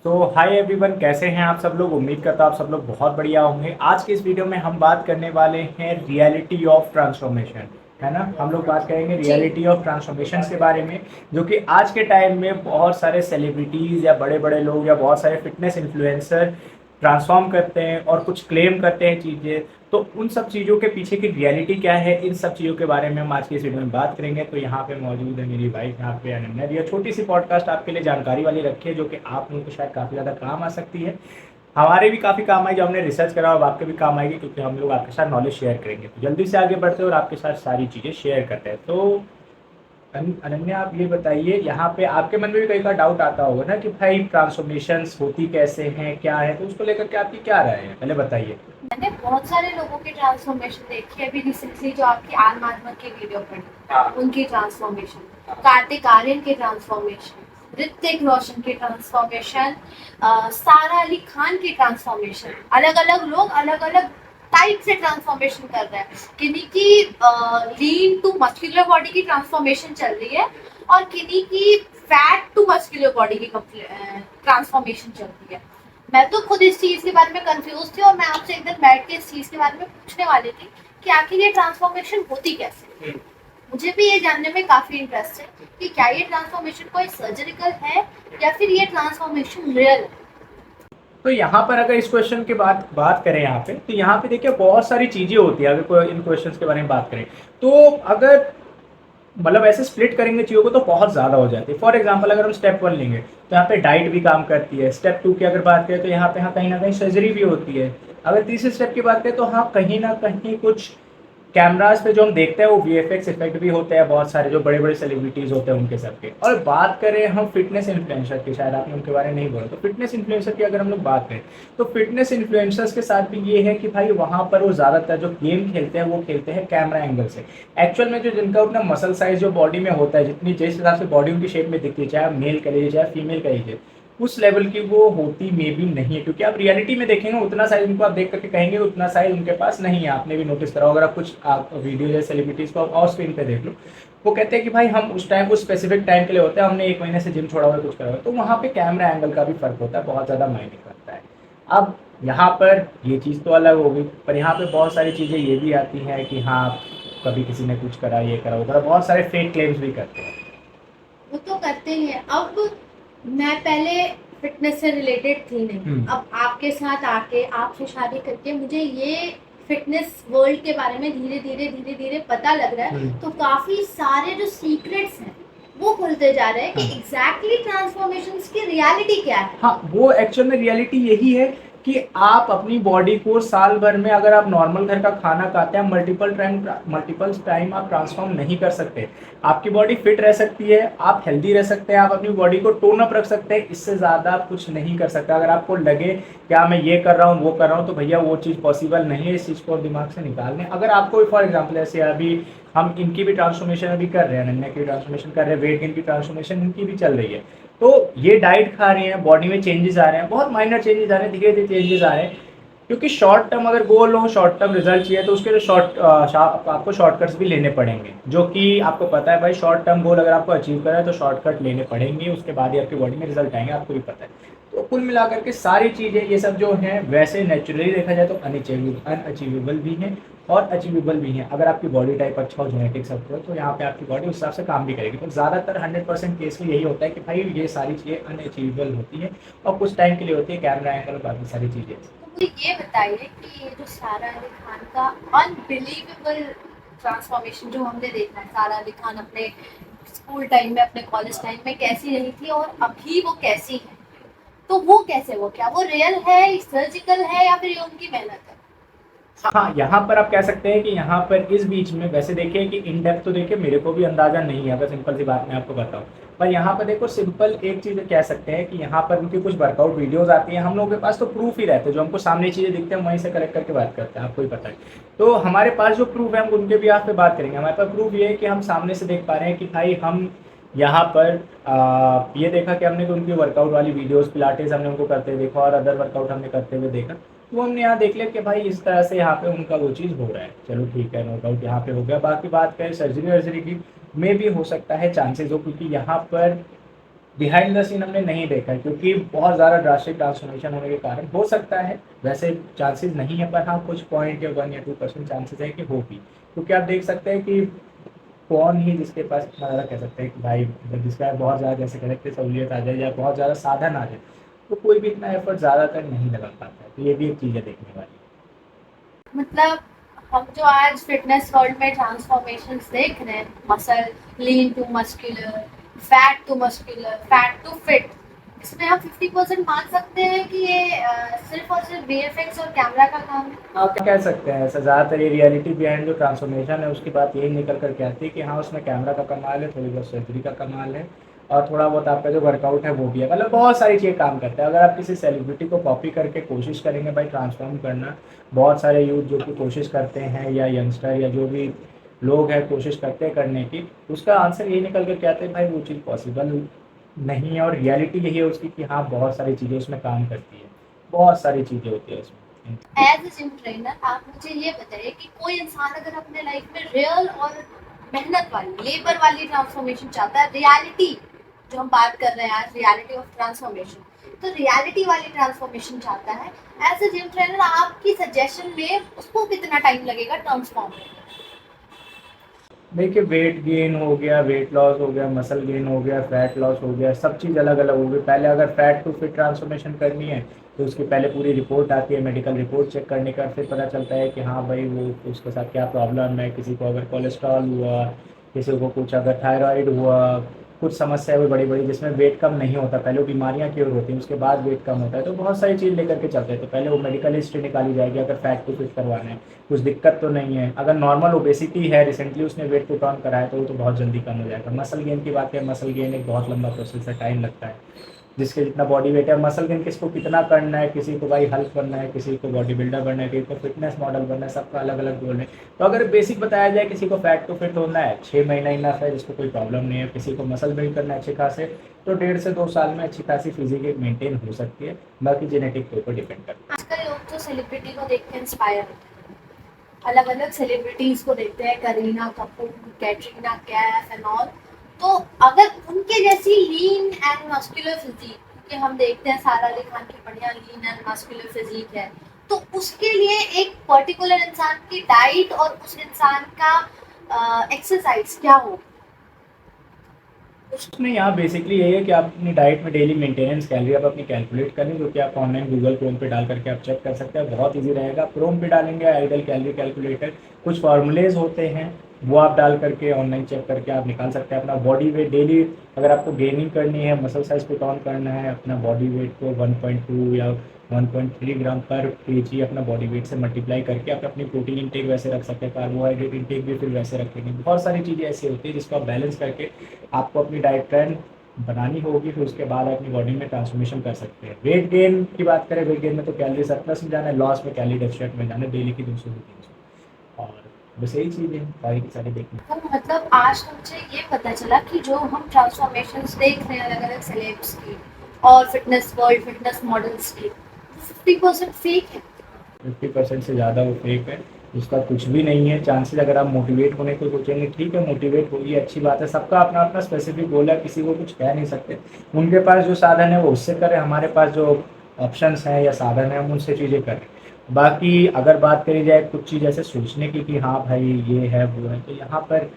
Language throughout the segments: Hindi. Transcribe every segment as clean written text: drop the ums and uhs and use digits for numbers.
तो हाय एवरीवन, कैसे हैं आप सब लोग। उम्मीद करता हूँ आप सब लोग बहुत बढ़िया होंगे। आज के इस वीडियो में हम बात करने वाले हैं रियलिटी ऑफ ट्रांसफॉर्मेशन, है ना। हम लोग बात करेंगे जी। रियलिटी ऑफ ट्रांसफॉर्मेशन के बारे में, जो कि आज के टाइम में बहुत सारे सेलिब्रिटीज़ या बड़े बड़े लोग या बहुत सारे फिटनेस इन्फ्लुएंसर ट्रांसफॉर्म करते हैं और कुछ क्लेम करते हैं चीज़ें। तो उन सब चीज़ों के पीछे की रियलिटी क्या है, इन सब चीज़ों के बारे में हम आज की इस वीडियो में बात करेंगे। तो यहाँ पे मौजूद है मेरी वाइफ, यहाँ पे अनन्या जी। छोटी सी पॉडकास्ट आपके लिए जानकारी वाली रखी है, जो कि आप लोगों को शायद काफ़ी ज़्यादा काम आ सकती है। हमारे भी काफ़ी काम आई, जो हमने रिसर्च करा, और आपके भी काम आएगी, क्योंकि हम लोग आपके साथ नॉलेज शेयर करेंगे। तो जल्दी से आगे बढ़ते हैं और आपके साथ सारी चीज़ें शेयर करते हैं। तो अनन्या, आप ये बताइए, यहाँ पे आपके मन में भी कई बार डाउट आता होगा ना कि भाई ट्रांसफॉर्मेशंस होती कैसे हैं, क्या है, तो उसको लेकर के आपकी क्या राय है, पहले बताइए। मैंने बहुत सारे लोगों की ट्रांसफॉर्मेशन देखी है। अभी रिसेंटली जो आपकी आर माधवन की वीडियो पड़ी, हाँ। उनकी ट्रांसफॉर्मेशन, कार्तिक आर्यन की ट्रांसफॉर्मेशन, ऋतिक रोशन की ट्रांसफॉर्मेशन, सारा अली खान की ट्रांसफॉर्मेशन। अलग अलग लोग अलग अलग टाइप से ट्रांसफॉर्मेशन कर रहे हैं। किन्हीं की लीन टू मस्कुलर बॉडी की ट्रांसफॉर्मेशन चल रही है, और किन्हीं की फैट टू मस्कुलर बॉडी की ट्रांसफॉर्मेशन चल रही है। मैं तो खुद इस चीज के बारे में कंफ्यूज थी, और मैं आपसे एक दिन बैठ के इस चीज के बारे में पूछने वाली थी कि आखिर ये ट्रांसफॉर्मेशन होती कैसे। मुझे भी ये जानने में काफी इंटरेस्ट है कि क्या ये ट्रांसफॉर्मेशन कोई सर्जिकल है, या फिर ये ट्रांसफॉर्मेशन रियल है। तो यहाँ पर अगर इस क्वेश्चन की बात बात करें यहाँ पे, तो यहाँ पे देखिए बहुत सारी चीज़ें होती है। अगर कोई इन क्वेश्चंस के बारे में बात करें, तो अगर मतलब ऐसे स्प्लिट करेंगे चीज़ों को तो बहुत ज़्यादा हो जाती है। फॉर एग्जांपल, अगर हम स्टेप 1 लेंगे तो यहाँ पे डाइट भी काम करती है। स्टेप 2 की अगर बात करें तो यहाँ पे हाँ कहीं ना कहीं सर्जरी भी होती है। अगर तीसरे स्टेप की बात करें तो हाँ कहीं ना कहीं कुछ कैमराज पे जो हम देखते हैं वो वीएफएक्स इफेक्ट भी होते हैं, बहुत सारे जो बड़े बड़े सेलिब्रिटीज होते हैं उनके सबके। और बात करें हम फिटनेस इन्फ्लुएंसर की, शायद आपने उनके बारे में नहीं बोला, तो फिटनेस इन्फ्लुएंसर की अगर हम लोग बात करें तो फिटनेस इन्फ्लुएंसर्स के साथ भी ये है कि भाई वहाँ पर वो ज़्यादातर जो गेम खेलते हैं वो खेलते हैं कैमरा एंगल से। एक्चुअल में जो जिनका उतना मसल साइज जो बॉडी में होता है, जितनी जिस हिसाब से बॉडी उनकी शेप में दिखती है, चाहे आप मेल कह लीजिए चाहे फीमेल कह लीजिए, उस लेवल की वो होती मे भी नहीं है। क्योंकि आप रियलिटी में देखेंगे उतना साइज उनको आप देख करके कहेंगे उतना साइज उनके पास नहीं है। आपने भी नोटिस करा, अगर आप कुछ वीडियो या सेलिब्रिटीज को आप ऑफ स्क्रीन पे देख लो, वो कहते हैं कि भाई हम उस टाइम उस स्पेसिफिक टाइम के लिए होते हैं, हमने 1 महीने से जिम छोड़ा हुआ है, कुछ करा हुआ है। तो वहाँ पे कैमरा एंगल का भी फर्क होता है, बहुत ज़्यादा मायने करता है। अब यहाँ पर ये चीज़ तो अलग होगी, पर यहाँ पे बहुत सारी चीज़ें ये भी आती हैं कि हाँ कभी किसी ने कुछ करा, ये करा, वो करा, बहुत सारे फेक क्लेम्स भी करते हैं। वो तो करते ही हैं। अब मैं पहले फिटनेस से रिलेटेड थी नहीं, अब आपके साथ आके आपसे शादी करके मुझे ये फिटनेस वर्ल्ड के बारे में धीरे धीरे पता लग रहा है। तो काफी सारे जो सीक्रेट्स हैं वो खुलते जा रहे हैं कि एग्जैक्टली ट्रांसफॉर्मेशंस की रियलिटी क्या है। हाँ, वो एक्चुअल में रियलिटी यही है कि आप अपनी बॉडी को साल भर में अगर आप नॉर्मल घर का खाना खाते हैं, मल्टीपल टाइम आप ट्रांसफॉर्म नहीं कर सकते। आपकी बॉडी फिट रह सकती है, आप हेल्दी रह सकते हैं, आप अपनी बॉडी को टोन अप रख सकते हैं, इससे ज़्यादा आप कुछ नहीं कर सकते। अगर आपको लगे क्या मैं ये कर रहा हूँ वो कर रहा हूँ, तो भैया वो चीज़ पॉसिबल नहीं है। इस चीज़ को दिमाग से निकाल लें। अगर आपको फॉर एग्जाम्पल ऐसे अभी हम इनकी भी ट्रांसफॉर्मेशन अभी कर रहे हैं, अनन्या की ट्रांसफॉर्मेशन कर रहे हैं, वेट गेन की ट्रांसफॉर्मेशन इनकी भी चल रही है। तो ये डाइट खा रही हैं, बॉडी में चेंजेस आ रहे हैं, बहुत माइनर चेंजेस आ रहे हैं, धीरे धीरे चेंजेस आ रहे हैं। क्योंकि शॉर्ट टर्म अगर गोल हो, शॉर्ट टर्म रिजल्ट चाहिए, तो उसके लिए आपको शॉर्टकट्स भी लेने पड़ेंगे, जो कि आपको पता है भाई। शॉर्ट टर्म गोल अगर आपको अचीव करना है तो शॉर्टकट लेने पड़ेंगे, उसके बाद ही आपकी बॉडी में रिजल्ट आएंगे, आपको भी पता है। तो कुल मिलाकर के सारी चीज़ें ये सब जो हैं, वैसे नेचुरली देखा जाए तो अनअचीवेबल भी हैं और अचीवेबल भी हैं। अगर आपकी बॉडी टाइप अच्छा हो, जेनेटिक्स अच्छा हो, तो यहाँ पे आपकी बॉडी उस हिसाब से काम भी करेगी। तो ज़्यादातर 100% केस में यही होता है कि भाई ये सारी चीज़ें अनअचीवेबल होती हैं और कुछ टाइम के लिए होती है, कैमरा एंगल बाकी सारी चीज़ें। तो मुझे ये बताइए कि ये जो सारा अली खान का अनबिलीवेबल ट्रांसफॉर्मेशन जो हमने देखा है, सारा अली खान अपने स्कूल टाइम में, अपने कॉलेज टाइम में कैसी रही थी और अभी वो कैसी है, तो वो कैसे, वो क्या वो रियल है, सर्जिकल है, या फिर ये उनकी मेहनत है। हाँ, यहाँ पर आप कह सकते हैं कि यहाँ पर इस बीच में वैसे देखिए कि इन डेप्थ तो देखिए मेरे को भी अंदाजा नहीं है, अगर सिंपल सी बात मैं आपको बताऊँ। पर यहाँ पर देखो सिंपल एक चीज़ कह सकते हैं कि यहाँ पर उनकी कुछ वर्कआउट वीडियोस आती हैं, हम लोगों के पास तो प्रूफ ही रहते हैं, जो हमको सामने चीज़ें दिखते हैं वहीं से कलेक्ट करके बात करते हैं, आपको ही पता है। तो हमारे पास जो प्रूफ है हम उनके भी आप पे बात करेंगे। हमारे पास प्रूफ ये है कि हम सामने से देख पा रहे हैं कि भाई हम यहाँ पर ये देखा कि हमने उनकी वर्कआउट वाली वीडियोस, पिलाटेस हमने उनको करते हुए देखा और अदर वर्कआउट हमने करते हुए देखा। तो हमने यहाँ देख लिया कि भाई इस तरह से यहाँ पे उनका वो चीज़ हो रहा है। चलो ठीक है, नो डाउट यहाँ पे हो गया। बाकी बात करें सर्जरी वर्जरी की, में भी हो सकता है चांसेस हो, क्योंकि यहाँ पर बिहाइंड द सीन हमने नहीं देखा है, क्योंकि बहुत ज़्यादा ड्रास्टिक ट्रांसफॉर्मेशन होने के कारण हो सकता है, वैसे चांसेस नहीं है, पर हाँ कुछ पॉइंट या 1 या 2% चांसेस है कि हो भी, क्योंकि आप देख सकते हैं कि कौन ही जिसके पास इतना ज़्यादा कह सकते हैं कि भाई जिसका बहुत ज़्यादा जैसे कह सकते हैं सहूलियत आ जाए या बहुत ज़्यादा साधन आ जाए, तो कोई भी इतना एफर्ट ज़्यादातर नहीं लगा पाता है, तो ये भी एक चीज़ है देखने वाली। मतलब हम जो आज फिटनेस वर्ल्ड में ट्रांसफॉर्मेशंस देख रहे हैं, muscle lean to muscular, fat to fit, इसमें हम 50% मान सकते हैं कि ये सिर्फ और सिर्फ वीएफएक्स और कैमरा का काम है। आप कह सकते हैं ऐसा, ज़्यादातर ये रियलिटी बिहाइंड जो ट्रांसफॉर्मेशन है उसकी बात यही निकल कर के आती है कि हाँ उसमें कैमरा का कमाल है, थोड़ी बहुत सर्जरी का कमाल है, और थोड़ा बहुत आपका जो वर्कआउट है वो भी है, मतलब बहुत सारी चीज़ें काम करते हैं। अगर आप किसी सेलिब्रिटी को कॉपी करके कोशिश करेंगे भाई ट्रांसफॉर्म करना, बहुत सारे यूथ जो कि कोशिश करते हैं या यंगस्टर या जो भी लोग हैं कोशिश करते हैं करने की, उसका आंसर यही निकल कर के आता है भाई वो चीज़ पॉसिबल नहीं है, और रियलिटी यही है उसकी कि हाँ बहुत सारी चीज़ें उसमें काम करती है, बहुत सारी चीज़ें होती है उसमें। एज ए जिम ट्रेनर आप मुझे ये बताइए कि कोई इंसान अगर अपने लाइफ में रियल और मेहनत वाली लेबर वाली ट्रांसफॉर्मेशन चाहता है, रियलिटी जो हम बात कर रहे हैं आज, रियलिटी ऑफ ट्रांसफॉर्मेशन, तो रियलिटी वाली ट्रांसफॉर्मेशन चाहता है, एज ए जिम ट्रेनर आपकी सजेशन में उसको कितना टाइम लगेगा ट्रांसफॉर्म होने में? देखिए वेट गेन हो गया, वेट लॉस हो गया, मसल गेन हो गया, फैट लॉस हो गया, सब चीज़ अलग अलग हो गई। पहले अगर फैट टू फिट ट्रांसफॉर्मेशन करनी है तो उसकी पहले पूरी रिपोर्ट आती है, मेडिकल रिपोर्ट चेक करने का फिर पता चलता है कि हाँ भाई वो उसके साथ क्या प्रॉब्लम है, किसी को अगर कोलेस्ट्रॉल हुआ, किसी को कुछ अगर थायराइड हुआ, कुछ समस्या हुई बड़ी बड़ी जिसमें वेट कम नहीं होता, पहले वो बीमारियां क्योर होती हैं उसके बाद वेट कम होता है, तो बहुत सारी चीज़ लेकर के चलते हैं। तो पहले वो मेडिकल हिस्ट्री निकाली जाएगी, अगर फैट टू फिट करवाना है कुछ दिक्कत तो नहीं है, अगर नॉर्मल ओबेसिटी है, रिसेंटली उसने वेट पुट ऑन कराया तो वो तो बहुत जल्दी कम हो जाएगा। मसल गेन की बात है, मसल गेन एक बहुत लंबा प्रोसेस है, टाइम लगता है, जिसके जितना बॉडी वेट है। मसल गेन किसको कितना करना है, किसी को भाई हल्क बनना है, किसी को बॉडी बिल्डर बनना है, किसी को फिटनेस मॉडल बनना है, सबका अलग अलग गोल है। तो अगर बेसिक बताया जाए, किसी को फैट टू फिट होना है 6 महीना इनफ है, जिसको कोई प्रॉब्लम नहीं है, किसी को मसल बिल्ड करना है अच्छे खासे, तो 1.5 से 2 साल में अच्छी खासी फिजिक मेंटेन हो सकती है, बाकी जेनेटिक के ऊपर डिपेंड करता है। आजकल लोग तो सेलिब्रिटी को देख के इंस्पायर होते हैं, अलग अलग सेलिब्रिटीज को देखते हैं, करीना कपूर, कैटरीना कैफ एंड ऑल, तो अगर उनके जैसी लीन एंड मस्कुलर फिजिक, क्योंकि हम देखते हैं सारा अली खान की बढ़िया लीन एंड मस्कुलर फिजिक है, तो उसके लिए एक पर्टिकुलर इंसान की डाइट और उस इंसान का एक्सरसाइज क्या हो? उसमें यहाँ बेसिकली यही है कि आप अपनी डाइट में डेली मेंटेनेंस कैलोरी आप अपनी कैलकुलेट करें, जो कि आप ऑनलाइन गूगल क्रोम पे डाल करके आप चेक कर सकते हैं, बहुत इजी रहेगा। क्रोम पे डालेंगे आइडल कैलोरी कैलकुलेटर, कुछ फार्मूलेज होते हैं वो आप डाल करके ऑनलाइन चेक करके आप निकाल सकते हैं अपना बॉडी वेट डेली। अगर आपको गेनिंग करनी है, मसल साइज पुट ऑन करना है, अपना बॉडी वेट को 1.2 या 1.3 ग्राम पर केजी अपना बॉडी वेट से मल्टीप्लाई करके आप अपनी प्रोटीन इंटेक वैसे रख सकते हैं, कार्बोहाइड्रेट इंटेक भी फिर वैसे रखेंगे। बहुत सारी चीज़ें ऐसी होती है जिसको आप बैलेंस करके आपको अपनी डाइट प्लान बनानी होगी, फिर उसके बाद अपनी बॉडी में ट्रांसफॉर्मेशन कर सकते हैं। वेट गेन की बात करें, वेट गेन में तो कैलोरी सरप्लस में जाना है, लॉस में कैलोरी डेफिसिट में जाना है, डेली की 200 से 300, और बस यही चीज़ है सारी की सारी देखनी। तो मतलब आज मुझे ये पता चला कि जो हम ट्रांसफॉर्मेशंस देख रहे हैं अलग अलग सेलेब्स की और फिटनेस वर्ल्ड फिटनेस मॉडल्स की, 50% फेक है। 50% से ज़्यादा वो फेक है, उसका कुछ भी नहीं है चांसेस। अगर आप मोटिवेट होने को सोचेंगे, ठीक है मोटिवेट होइए, अच्छी बात है, सबका अपना अपना स्पेसिफिक गोल है, किसी को कुछ कह नहीं सकते। उनके पास जो साधन है वो उससे करें, हमारे पास जो ऑप्शंस हैं या साधन है हम उनसे चीज़ें करें। बाकी अगर बात करी जाए कुछ चीज़ ऐसे सोचने की कि हाँ भाई ये है वो है, तो यहाँ पर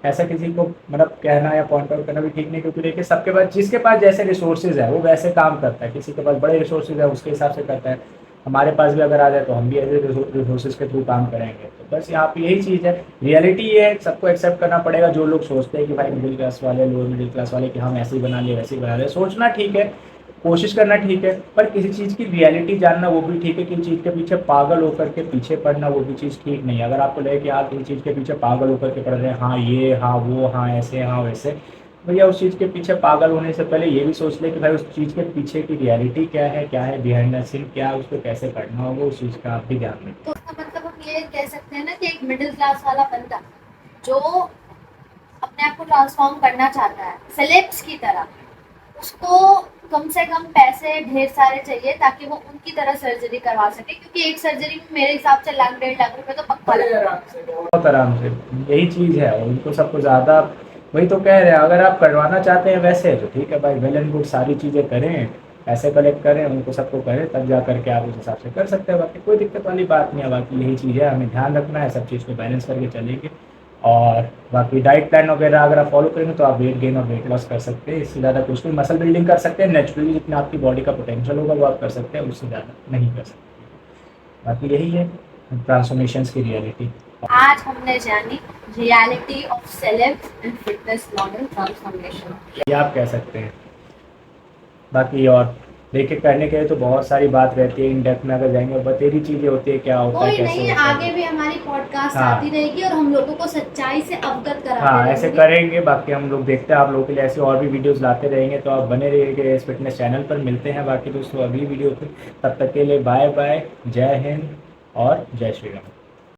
ऐसा किसी को मतलब कहना या पॉइंट आउट करना भी ठीक नहीं, क्योंकि देखिए सबके पास, जिसके पास जैसे रिसोर्सेज है वो वैसे काम करता है, किसी के पास बड़े रिसोर्सेज है उसके हिसाब से करता है। हमारे पास भी अगर आ जाए तो हम भी ऐसे रिसोर्सेज के थ्रू काम करेंगे। तो बस यहाँ पे यही चीज़ है, रियलिटी ये है, सबको एक्सेप्ट करना पड़ेगा। जो लोग सोचते हैं कि भाई मिडिल क्लास वाले, लोअर मिडिल क्लास वाले, कि हम ऐसे ही बना लिए वैसे ही बना लिए, सोचना ठीक है, कोशिश करना ठीक है, पर किसी चीज़ की रियलिटी जानना वो भी ठीक है। किसी चीज़ के पीछे पागल होकर के पीछे पड़ना वो भी चीज़ ठीक नहीं है। अगर आपको लगे कि आप किसी चीज़ के पीछे पागल होकर के पड़ रहे हैं, हाँ ये हाँ वो हाँ ऐसे हाँ वैसे, भैया उस चीज़ के पीछे पागल होने से पहले ये भी सोच ले कि भाई उस चीज़ के पीछे की रियलिटी क्या है बिहाइंड द सीन क्या है, उसको कैसे करना होगा, उस चीज़ का आप भी ध्यान रखें। तो इसका मतलब हम ये कह सकते हैं ना कि एक मिडिल क्लास वाला बंदा जो अपने आप को ट्रांसफॉर्म करना चाहता है सेलेब्स की तरह, उसको कम से कम पैसे ढेर सारे चाहिए ताकि वो उनकी तरह सर्जरी करवा सके, क्योंकि एक सर्जरी में मेरे हिसाब से 1 लाख 1.5 लाख रुपए तो पक्का लगेगा। बहुत आराम से यही चीज़ है, और उनको सबको ज़्यादा वही तो कह रहे हैं, अगर आप करवाना चाहते हैं वैसे तो ठीक है भाई, वेल एंड गुड, सारी चीज़ें करें, पैसे कलेक्ट करें, उनको सबको करें, तब जा करके आप उस हिसाब से कर सकते हैं। बाकी कोई दिक्कत वाली बात नहीं है। बाकी यही चीज़ है, हमें ध्यान रखना है, सब चीज़ को बैलेंस करके चलेंगे। और बाकी डाइट प्लान वगैरह अगर आप फॉलो करेंगे तो आप वेट गेन और वेट लॉस कर सकते हैं। इससे ज़्यादा कुछ नहीं, मसल बिल्डिंग कर सकते हैं नेचुरली, जितना आपकी बॉडी का पोटेंशियल होगा वो आप कर सकते हैं, उससे ज़्यादा नहीं कर सकते। बाकी यही है ट्रांसफॉर्मेशंस की रियलिटी। आज हमने जानी reality of celebs and fitness model transformation. ये आप कह सकते हैं। बाकी और देखिए करने के लिए तो बहुत सारी बात रहती है, इन डेप्थ में अगर जाएंगे और बतेरी चीज़ें होती है, क्या होता है, कोई कैसे नहीं, होता है। आगे भी हमारी पॉडकास्ट हाँ। आती रहेगी और हम लोगों को सच्चाई से अवगत कराते हाँ ऐसे रहेंगे। करेंगे। बाकी हम लोग देखते हैं आप लोगों के लिए ऐसे और भी वीडियोस लाते रहेंगे, तो आप बने रहिएगा इस फिटनेस चैनल पर। मिलते हैं बाकी दोस्तों अगली वीडियो पे, तब तक के लिए बाय बाय, जय हिंद और जय श्री राम।